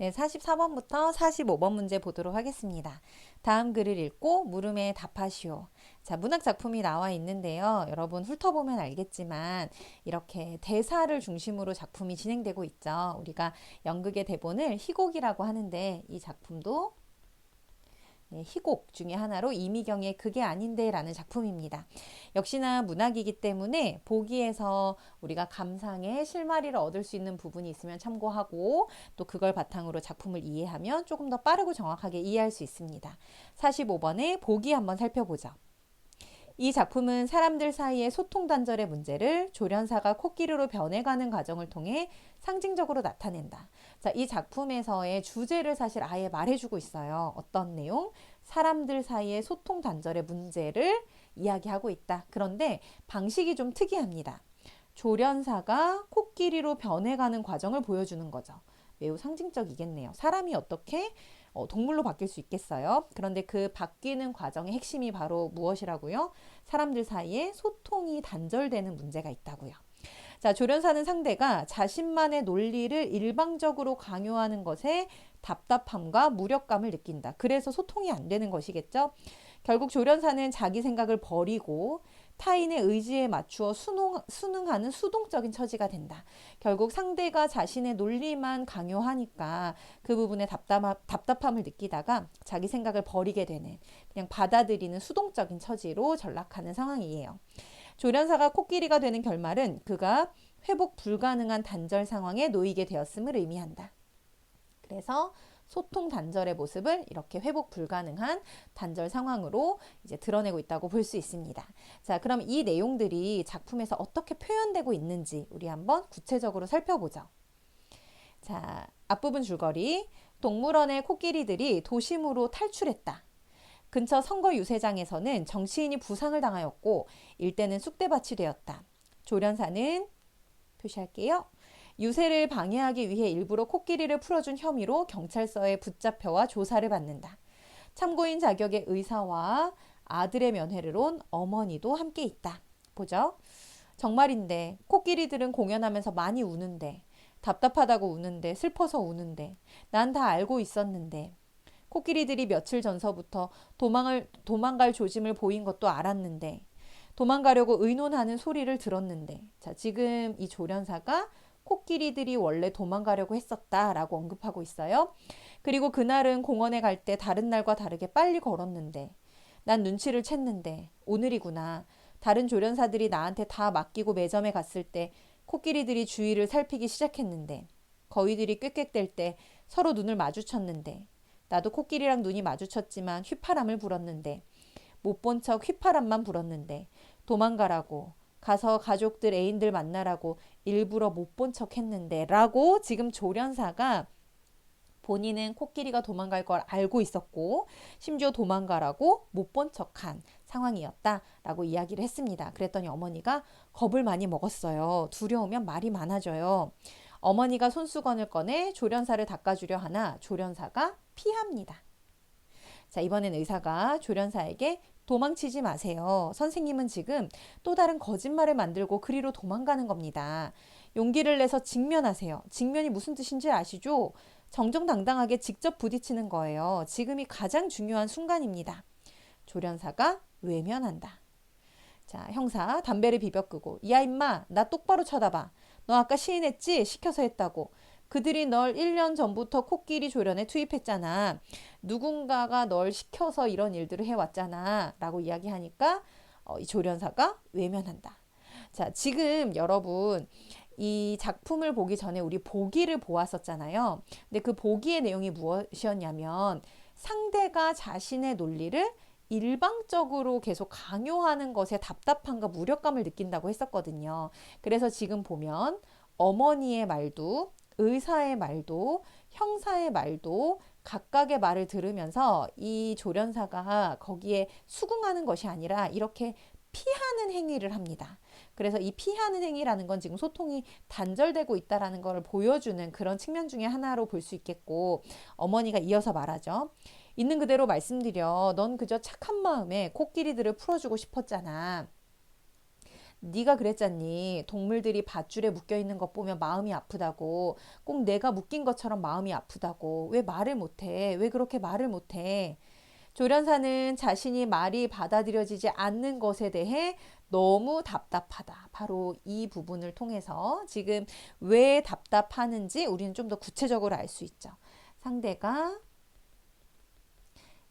네, 44번부터 45번 문제 보도록 하겠습니다. 다음 글을 읽고 물음에 답하시오. 자, 문학 작품이 나와 있는데요. 여러분 훑어보면 알겠지만 이렇게 대사를 중심으로 작품이 진행되고 있죠. 우리가 연극의 대본을 희곡이라고 하는데 이 작품도 희곡 중에 하나로 이미경의 그게 아닌데 라는 작품입니다. 역시나 문학이기 때문에 보기에서 우리가 감상의 실마리를 얻을 수 있는 부분이 있으면 참고하고 또 그걸 바탕으로 작품을 이해하면 조금 더 빠르고 정확하게 이해할 수 있습니다. 45번에 보기 한번 살펴보죠. 이 작품은 사람들 사이의 소통 단절의 문제를 조련사가 코끼리로 변해가는 과정을 통해 상징적으로 나타낸다. 자, 이 작품에서의 주제를 사실 아예 말해주고 있어요. 어떤 내용? 사람들 사이의 소통 단절의 문제를 이야기하고 있다. 그런데 방식이 좀 특이합니다. 조련사가 코끼리로 변해가는 과정을 보여주는 거죠. 매우 상징적이겠네요. 사람이 어떻게 동물로 바뀔 수 있겠어요? 그런데 그 바뀌는 과정의 핵심이 바로 무엇이라고요? 사람들 사이에 소통이 단절되는 문제가 있다고요. 자, 조련사는 상대가 자신만의 논리를 일방적으로 강요하는 것에 답답함과 무력감을 느낀다. 그래서 소통이 안 되는 것이겠죠? 결국 조련사는 자기 생각을 버리고 타인의 의지에 맞추어 순응하는 수동적인 처지가 된다. 결국 상대가 자신의 논리만 강요하니까 그 부분에 답답함을 느끼다가 자기 생각을 버리게 되는, 그냥 받아들이는 수동적인 처지로 전락하는 상황이에요. 조련사가 코끼리가 되는 결말은 그가 회복 불가능한 단절 상황에 놓이게 되었음을 의미한다. 그래서 소통 단절의 모습을 이렇게 회복 불가능한 단절 상황으로 이제 드러내고 있다고 볼 수 있습니다. 자, 그럼 이 내용들이 작품에서 어떻게 표현되고 있는지 우리 한번 구체적으로 살펴보죠. 자, 앞부분 줄거리. 동물원의 코끼리들이 도심으로 탈출했다. 근처 선거 유세장에서는 정치인이 부상을 당하였고 일대는 쑥대밭이 되었다. 조련사는 표시할게요. 유세를 방해하기 위해 일부러 코끼리를 풀어준 혐의로 경찰서에 붙잡혀와 조사를 받는다. 참고인 자격의 의사와 아들의 면회를 온 어머니도 함께 있다. 보죠. 정말인데 코끼리들은 공연하면서 많이 우는데, 답답하다고 우는데, 슬퍼서 우는데, 난 다 알고 있었는데, 코끼리들이 며칠 전서부터 도망갈 조짐을 보인 것도 알았는데, 도망가려고 의논하는 소리를 들었는데, 자, 지금 이 조련사가 코끼리들이 원래 도망가려고 했었다라고 언급하고 있어요. 그리고 그날은 공원에 갈 때 다른 날과 다르게 빨리 걸었는데, 난 눈치를 챘는데 오늘이구나. 다른 조련사들이 나한테 다 맡기고 매점에 갔을 때 코끼리들이 주위를 살피기 시작했는데, 거위들이 꾀꾀댈 때 서로 눈을 마주쳤는데, 나도 코끼리랑 눈이 마주쳤지만 휘파람을 불었는데, 못 본 척 휘파람만 불었는데, 도망가라고, 가서 가족들 애인들 만나라고 일부러 못 본 척 했는데 라고 지금 조련사가 본인은 코끼리가 도망갈 걸 알고 있었고 심지어 도망가라고 못 본 척한 상황이었다라고 이야기를 했습니다. 그랬더니 어머니가 겁을 많이 먹었어요. 두려우면 말이 많아져요. 어머니가 손수건을 꺼내 조련사를 닦아주려 하나 조련사가 피합니다. 자, 이번엔 의사가 조련사에게 도망치지 마세요. 선생님은 지금 또 다른 거짓말을 만들고 그리로 도망가는 겁니다. 용기를 내서 직면하세요. 직면이 무슨 뜻인지 아시죠? 정정당당하게 직접 부딪히는 거예요. 지금이 가장 중요한 순간입니다. 조련사가 외면한다. 자, 형사 담배를 비벼 끄고, 야 임마 나 똑바로 쳐다봐. 너 아까 시인했지? 시켜서 했다고. 그들이 널 1년 전부터 코끼리 조련에 투입했잖아. 누군가가 널 시켜서 이런 일들을 해왔잖아 라고 이야기하니까 이 조련사가 외면한다. 자, 지금 여러분 이 작품을 보기 전에 우리 보기를 보았었잖아요. 근데 그 보기의 내용이 무엇이었냐면 상대가 자신의 논리를 일방적으로 계속 강요하는 것에 답답함과 무력감을 느낀다고 했었거든요. 그래서 지금 보면 어머니의 말도 의사의 말도 형사의 말도 각각의 말을 들으면서 이 조련사가 거기에 수긍하는 것이 아니라 이렇게 피하는 행위를 합니다. 그래서 이 피하는 행위라는 건 지금 소통이 단절되고 있다는 걸 보여주는 그런 측면 중에 하나로 볼 수 있겠고, 어머니가 이어서 말하죠. 있는 그대로 말씀드려. 넌 그저 착한 마음에 코끼리들을 풀어주고 싶었잖아. 네가 그랬잖니. 동물들이 밧줄에 묶여 있는 것 보면 마음이 아프다고. 꼭 내가 묶인 것처럼 마음이 아프다고. 왜 말을 못해? 왜 그렇게 말을 못해? 조련사는 자신이 말이 받아들여지지 않는 것에 대해 너무 답답하다. 바로 이 부분을 통해서 지금 왜 답답하는지 우리는 좀 더 구체적으로 알 수 있죠. 상대가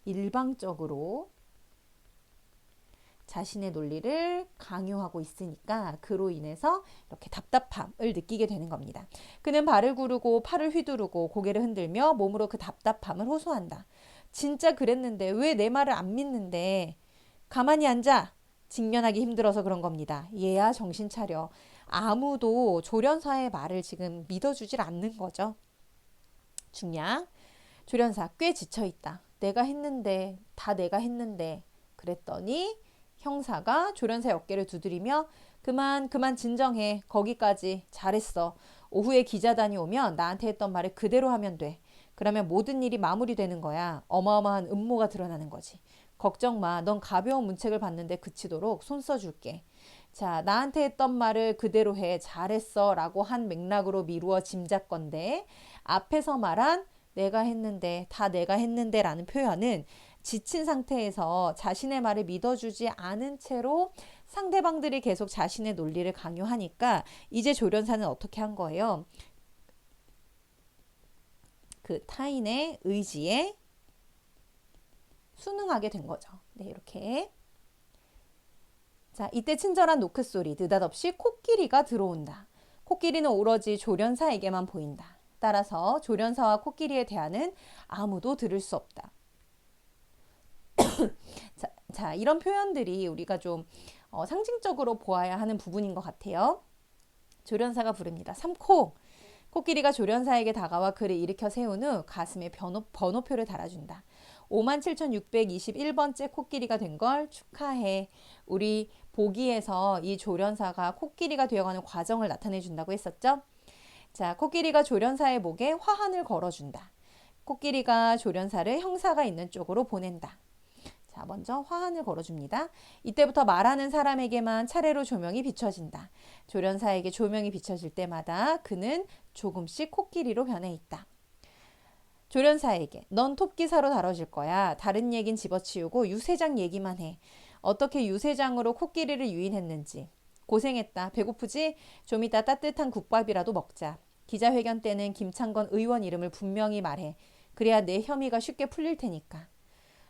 일방적으로 자신의 논리를 강요하고 있으니까 그로 인해서 이렇게 답답함을 느끼게 되는 겁니다. 그는 발을 구르고 팔을 휘두르고 고개를 흔들며 몸으로 그 답답함을 호소한다. 진짜 그랬는데 왜 내 말을 안 믿는데? 가만히 앉아. 직면하기 힘들어서 그런 겁니다. 얘야 정신 차려. 아무도 조련사의 말을 지금 믿어주질 않는 거죠. 중량. 조련사 꽤 지쳐있다. 내가 했는데 다 내가 했는데 그랬더니 형사가 조련사의 어깨를 두드리며 그만 진정해. 거기까지 잘했어. 오후에 기자단이 오면 나한테 했던 말을 그대로 하면 돼. 그러면 모든 일이 마무리되는 거야. 어마어마한 음모가 드러나는 거지. 걱정 마. 넌 가벼운 문책을 받는데 그치도록 손 써줄게. 자, 나한테 했던 말을 그대로 해. 잘했어. 라고 한 맥락으로 미루어 짐작건데 앞에서 말한 내가 했는데 다 내가 했는데 라는 표현은 지친 상태에서 자신의 말을 믿어주지 않은 채로 상대방들이 계속 자신의 논리를 강요하니까 이제 조련사는 어떻게 한 거예요? 그 타인의 의지에 순응하게 된 거죠. 네, 이렇게. 자, 이때 친절한 노크 소리, 느닷없이 코끼리가 들어온다. 코끼리는 오로지 조련사에게만 보인다. 따라서 조련사와 코끼리의 대화는 아무도 들을 수 없다. 자, 이런 표현들이 우리가 좀 상징적으로 보아야 하는 부분인 것 같아요. 조련사가 부릅니다. 3코. 코끼리가 조련사에게 다가와 그를 일으켜 세운 후 가슴에 번호표를 달아준다. 57,621번째 코끼리가 된 걸 축하해. 우리 보기에서 이 조련사가 코끼리가 되어가는 과정을 나타내 준다고 했었죠. 자, 코끼리가 조련사의 목에 화환을 걸어준다. 코끼리가 조련사를 형사가 있는 쪽으로 보낸다. 자, 먼저 화환을 걸어줍니다. 이때부터 말하는 사람에게만 차례로 조명이 비춰진다. 조련사에게 조명이 비춰질 때마다 그는 조금씩 코끼리로 변해 있다. 조련사에게 넌 톱기사로 다뤄질 거야. 다른 얘긴 집어치우고 유세장 얘기만 해. 어떻게 유세장으로 코끼리를 유인했는지. 고생했다. 배고프지? 좀 이따 따뜻한 국밥이라도 먹자. 기자회견 때는 김창건 의원 이름을 분명히 말해. 그래야 내 혐의가 쉽게 풀릴 테니까.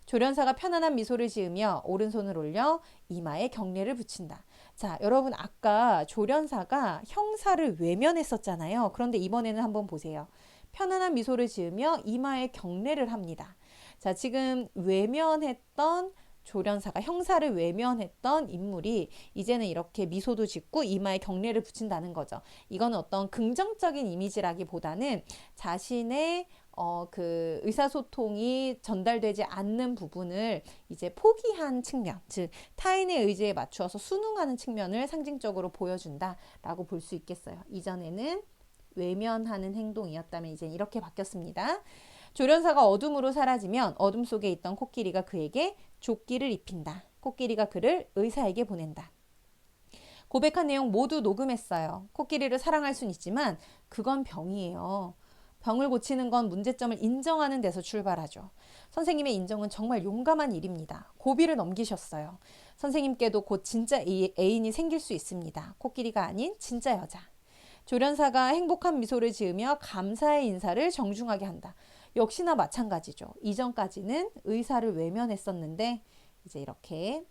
조련사가 편안한 미소를 지으며 오른손을 올려 이마에 경례를 붙인다. 자, 여러분 아까 조련사가 형사를 외면했었잖아요. 그런데 이번에는 한번 보세요. 편안한 미소를 지으며 이마에 경례를 합니다. 자, 지금 외면했던 조련사가 형사를 외면했던 인물이 이제는 이렇게 미소도 짓고 이마에 경례를 붙인다는 거죠. 이거는 어떤 긍정적인 이미지라기보다는 자신의 그 의사소통이 전달되지 않는 부분을 이제 포기한 측면, 즉 타인의 의지에 맞추어서 순응하는 측면을 상징적으로 보여준다라고 볼 수 있겠어요. 이전에는 외면하는 행동이었다면 이제 이렇게 바뀌었습니다. 조련사가 어둠으로 사라지면 어둠 속에 있던 코끼리가 그에게 조끼를 입힌다. 코끼리가 그를 의사에게 보낸다. 고백한 내용 모두 녹음했어요. 코끼리를 사랑할 순 있지만 그건 병이에요. 병을 고치는 건 문제점을 인정하는 데서 출발하죠. 선생님의 인정은 정말 용감한 일입니다. 고비를 넘기셨어요. 선생님께도 곧 진짜 애인이 생길 수 있습니다. 코끼리가 아닌 진짜 여자. 조련사가 행복한 미소를 지으며 감사의 인사를 정중하게 한다. 역시나 마찬가지죠. 이전까지는 의사를 외면했었는데 이제 이렇게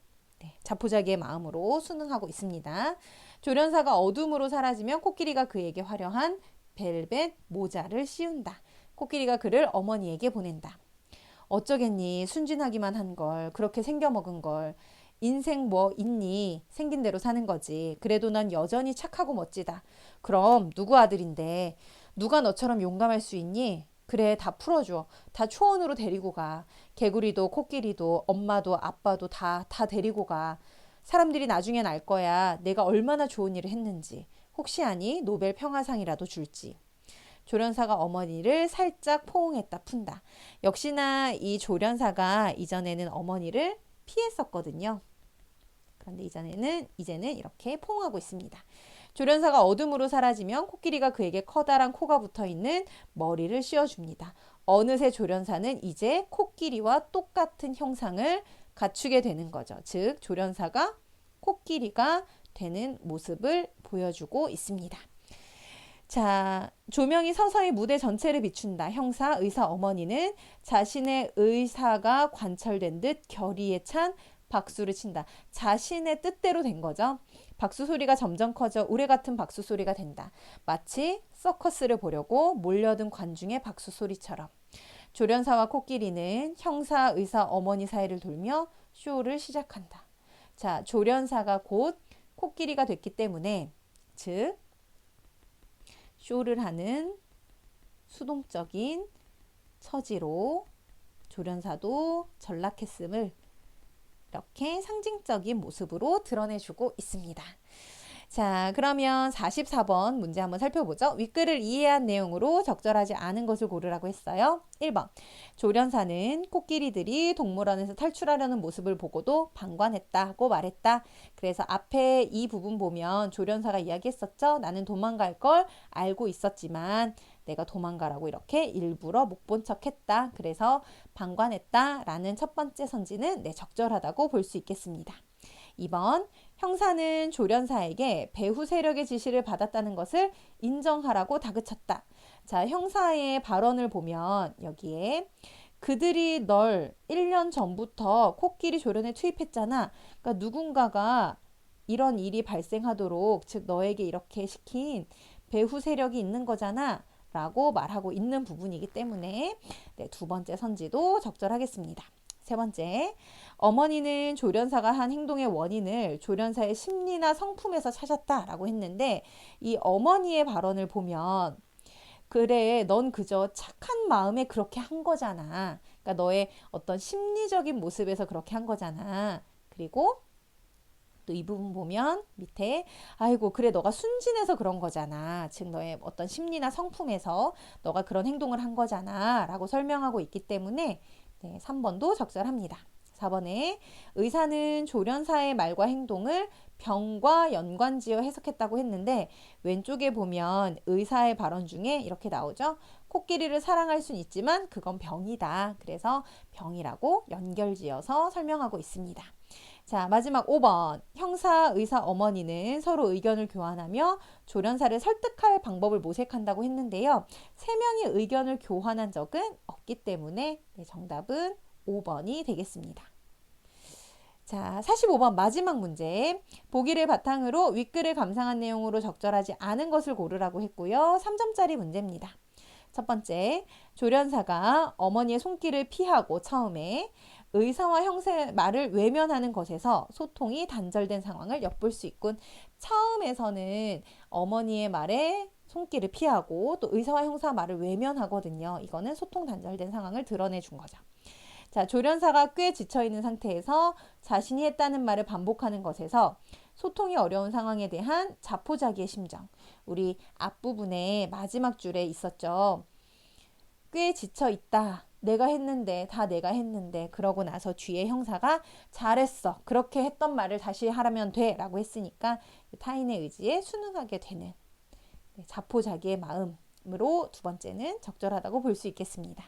자포자기의 마음으로 순응하고 있습니다. 조련사가 어둠으로 사라지면 코끼리가 그에게 화려한 벨벳 모자를 씌운다. 코끼리가 그를 어머니에게 보낸다. 어쩌겠니? 순진하기만 한 걸, 그렇게 생겨먹은 걸. 인생 뭐 있니? 생긴 대로 사는 거지. 그래도 난 여전히 착하고 멋지다. 그럼 누구 아들인데? 누가 너처럼 용감할 수 있니? 그래, 다 풀어줘. 다 초원으로 데리고 가. 개구리도 코끼리도 엄마도 아빠도 다 데리고 가. 사람들이 나중엔 알 거야. 내가 얼마나 좋은 일을 했는지. 혹시 아니 노벨 평화상이라도 줄지. 조련사가 어머니를 살짝 포옹했다 푼다. 역시나 이 조련사가 이전에는 어머니를 피했었거든요. 그런데 이제는 이렇게 포옹하고 있습니다. 조련사가 어둠으로 사라지면 코끼리가 그에게 커다란 코가 붙어있는 머리를 씌워줍니다. 어느새 조련사는 이제 코끼리와 똑같은 형상을 갖추게 되는 거죠. 즉 조련사가 코끼리가 되는 모습을 보여주고 있습니다. 자, 조명이 서서히 무대 전체를 비춘다. 형사, 의사, 어머니는 자신의 의사가 관철된 듯 결의에 찬 박수를 친다. 자신의 뜻대로 된 거죠. 박수 소리가 점점 커져 우레 같은 박수 소리가 된다. 마치 서커스를 보려고 몰려든 관중의 박수 소리처럼. 조련사와 코끼리는 형사, 의사, 어머니 사이를 돌며 쇼를 시작한다. 자, 조련사가 곧 코끼리가 됐기 때문에 즉 쇼를 하는 수동적인 처지로 조련사도 전락했음을 이렇게 상징적인 모습으로 드러내주고 있습니다. 자, 그러면 44번 문제 한번 살펴보죠. 윗글을 이해한 내용으로 적절하지 않은 것을 고르라고 했어요. 1번. 조련사는 코끼리들이 동물원에서 탈출하려는 모습을 보고도 방관했다고 말했다. 그래서 앞에 이 부분 보면 조련사가 이야기했었죠. 나는 도망갈 걸 알고 있었지만 내가 도망가라고 이렇게 일부러 못 본 척했다. 그래서 방관했다라는 첫 번째 선지는 적절하다고 볼 수 있겠습니다. 2번. 형사는 조련사에게 배후 세력의 지시를 받았다는 것을 인정하라고 다그쳤다. 자, 형사의 발언을 보면 여기에 그들이 널 1년 전부터 코끼리 조련에 투입했잖아. 그러니까 누군가가 이런 일이 발생하도록 즉 너에게 이렇게 시킨 배후 세력이 있는 거잖아. 라고 말하고 있는 부분이기 때문에 두 번째 선지도 적절하겠습니다. 세 번째, 어머니는 조련사가 한 행동의 원인을 조련사의 심리나 성품에서 찾았다라고 했는데 이 어머니의 발언을 보면 그래, 넌 그저 착한 마음에 그렇게 한 거잖아. 그러니까 너의 어떤 심리적인 모습에서 그렇게 한 거잖아. 그리고 또 이 부분 보면 밑에 아이고 그래 너가 순진해서 그런 거잖아. 즉 너의 어떤 심리나 성품에서 너가 그런 행동을 한 거잖아 라고 설명하고 있기 때문에 3번도 적절합니다. 4번에 의사는 조련사의 말과 행동을 병과 연관지어 해석했다고 했는데 왼쪽에 보면 의사의 발언 중에 이렇게 나오죠. 코끼리를 사랑할 수는 있지만 그건 병이다. 그래서 병이라고 연결지어서 설명하고 있습니다. 자, 마지막 5번. 형사, 의사, 어머니는 서로 의견을 교환하며 조련사를 설득할 방법을 모색한다고 했는데요. 3명이 의견을 교환한 적은 없기 때문에 정답은 5번이 되겠습니다. 자, 45번 마지막 문제. 보기를 바탕으로 윗글을 감상한 내용으로 적절하지 않은 것을 고르라고 했고요. 3점짜리 문제입니다. 첫 번째, 조련사가 어머니의 손길을 피하고 처음에 의사와 형사의 말을 외면하는 것에서 소통이 단절된 상황을 엿볼 수 있군. 처음에서는 어머니의 말에 손길을 피하고 또 의사와 형사 말을 외면하거든요. 이거는 소통 단절된 상황을 드러내 준 거죠. 자, 조련사가 꽤 지쳐있는 상태에서 자신이 했다는 말을 반복하는 것에서 소통이 어려운 상황에 대한 자포자기의 심정. 우리 앞부분에 마지막 줄에 있었죠. 꽤 지쳐있다. 내가 했는데 다 내가 했는데 그러고 나서 뒤에 형사가 잘했어. 그렇게 했던 말을 다시 하라면 돼. 라고 했으니까 타인의 의지에 순응하게 되는 자포자기의 마음으로 두 번째는 적절하다고 볼 수 있겠습니다.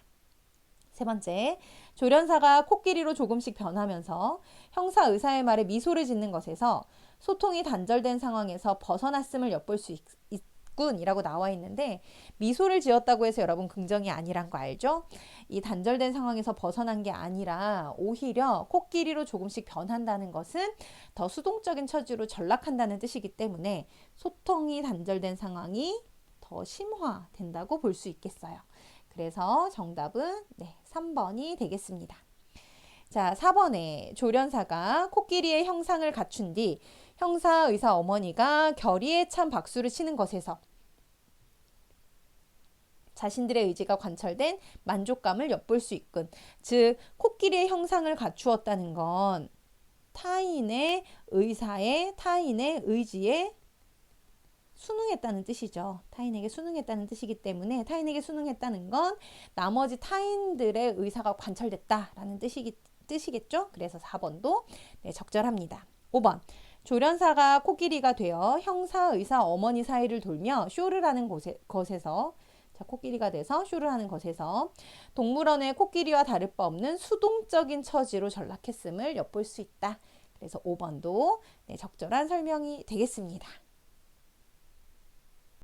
세 번째, 조련사가 코끼리로 조금씩 변하면서 형사 의사의 말에 미소를 짓는 것에서 소통이 단절된 상황에서 벗어났음을 엿볼 수 있군 이라고 나와 있는데 미소를 지었다고 해서 여러분 긍정이 아니란 거 알죠? 이 단절된 상황에서 벗어난 게 아니라 오히려 코끼리로 조금씩 변한다는 것은 더 수동적인 처지로 전락한다는 뜻이기 때문에 소통이 단절된 상황이 더 심화된다고 볼 수 있겠어요. 그래서 정답은 3번이 되겠습니다. 자, 4번에 조련사가 코끼리의 형상을 갖춘 뒤 형사, 의사, 어머니가 결의에 찬 박수를 치는 것에서 자신들의 의지가 관철된 만족감을 엿볼 수 있군. 즉, 코끼리의 형상을 갖추었다는 건 타인의 의사에, 타인의 의지에 순응했다는 뜻이죠. 타인에게 순응했다는 뜻이기 때문에 타인에게 순응했다는 건 나머지 타인들의 의사가 관철됐다라는 뜻이겠죠. 그래서 4번도 적절합니다. 5번. 조련사가 코끼리가 되어 형사, 의사, 어머니 사이를 돌며 쇼를 하는 것에서 자, 코끼리가 돼서 쇼를 하는 것에서 동물원의 코끼리와 다를 바 없는 수동적인 처지로 전락했음을 엿볼 수 있다. 그래서 5번도 네, 적절한 설명이 되겠습니다.